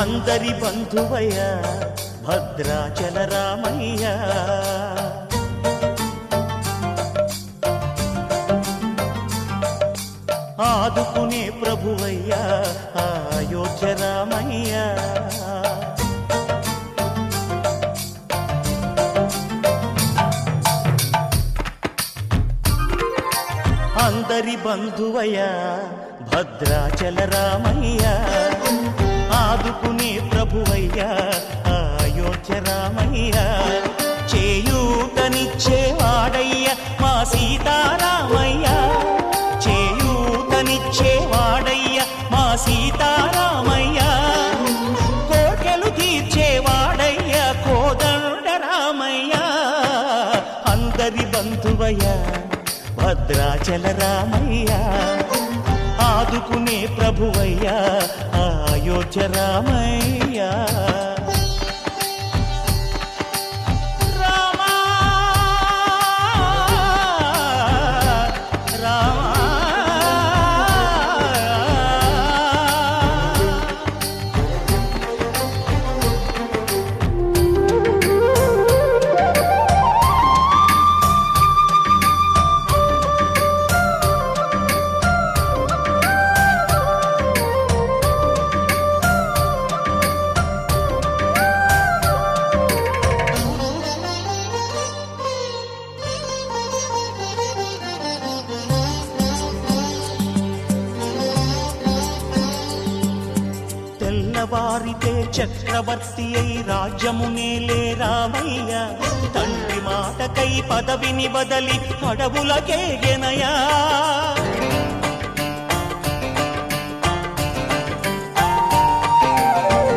అందరి బంధువయ్య భద్రాచల రామయ్య. ఆదుకునే ప్రభువయ్య అయోధ్య రామయ్య. అందరి బంధువయ్య భద్రాచల రామయ్య. ఆదుకునే ప్రభువయ్య అయోధ్య రామయ్య. చేయూతనిచ్చేవాడయ్య మా సీతారామయ్య. చేయూతనిచ్చేవాడయ్య మా సీతారామయ్య. కోర్కెలు తీర్చేవాడయ్య కోదండ రామయ్య. అందరి బంధువయ్య భద్రాచల రామయ్య. ఆదుకునే ప్రభువయ్య అయోధ్య రామయ్య. వారితే చక్రవర్తి అయి రాజ్యమునేలే రామయ్య. తండ్రి మాటకై పదవిని బదలి అడవులకేగెనయా.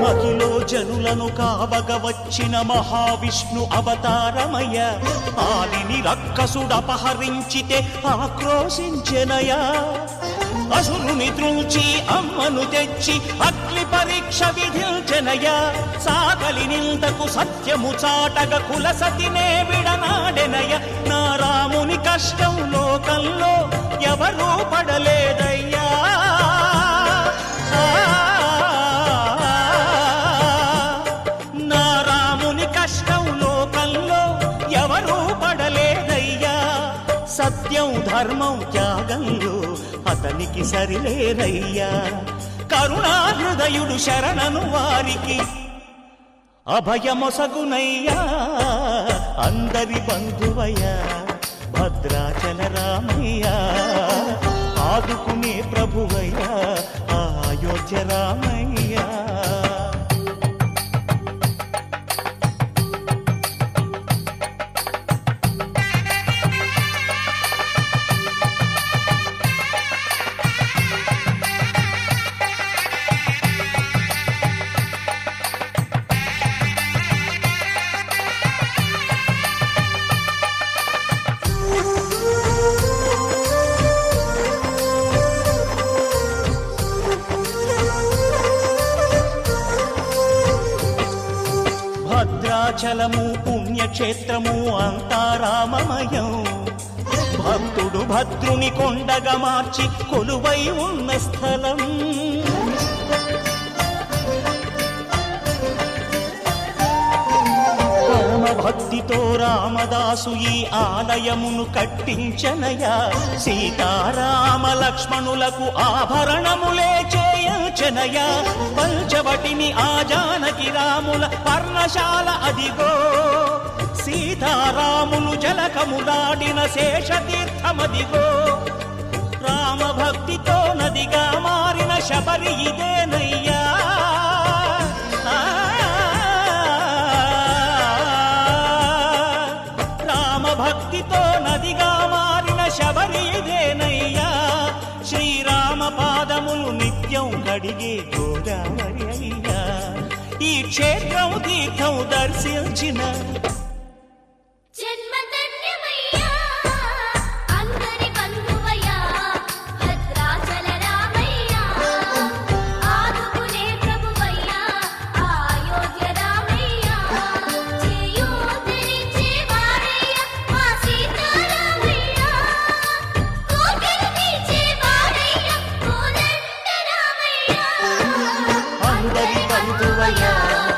మహిలో జనులను కావగ వచ్చిన మహావిష్ణు అవతారమయ్య. ఆలిని రక్కసుడపహరించితే ఆక్రోశించెనయా. అసురుని త్రుంచి అమ్మను తెచ్చి అగ్ని పరీక్ష విధించెనయ. సాగలి నిందకు సత్యము చాటగ కులసతినే విడనాడెనయ. నా రాముని కష్టం లోకంలో ఎవరూ పడలేదయ్యా. నా రాముని కష్టం లోకంలో ఎవరూ పడలేదయ్యా. సత్యం ధర్మం త్యాగంలో అతనికి సరిలేరయ్యా. కరుణాహృదయుడు శరణను వారికి అభయమొసగునయ్యా. అందరి బంధువయ్య భద్రాచల రామయ్య. ఆదుకునే ప్రభువయ్య అయోధ్య రామయ్య. భద్రాచలము పుణ్యక్షేత్రము అంతా రామమయం. భక్తుడు భద్రుని కొండగా మార్చి కొలువై ఉన్న స్థలం. పరమ భక్తితో రామదాసు ఈ ఆలయమును కట్టించనయా. సీతారామ లక్ష్మణులకు ఆభరణములే చేయించనయా. పంచవటిని ఆ జానకి రాముల పర్ణశాల అదిగో. సీతారాములు జలకములాడిన శేషతీర్థమదిగో. రామభక్తితో నదిగా మారిన శబరి ఇదేనయ్యా. రామభక్తితో నదిగా మారిన శబరి ఇదేనయ్యా. శ్రీరామ పాదములు నిత్యం కడిగే గోదావరి అయ్యా. ఈ క్షేత్రం తీర్థం దర్శించిన అందరి బంధువ రావయా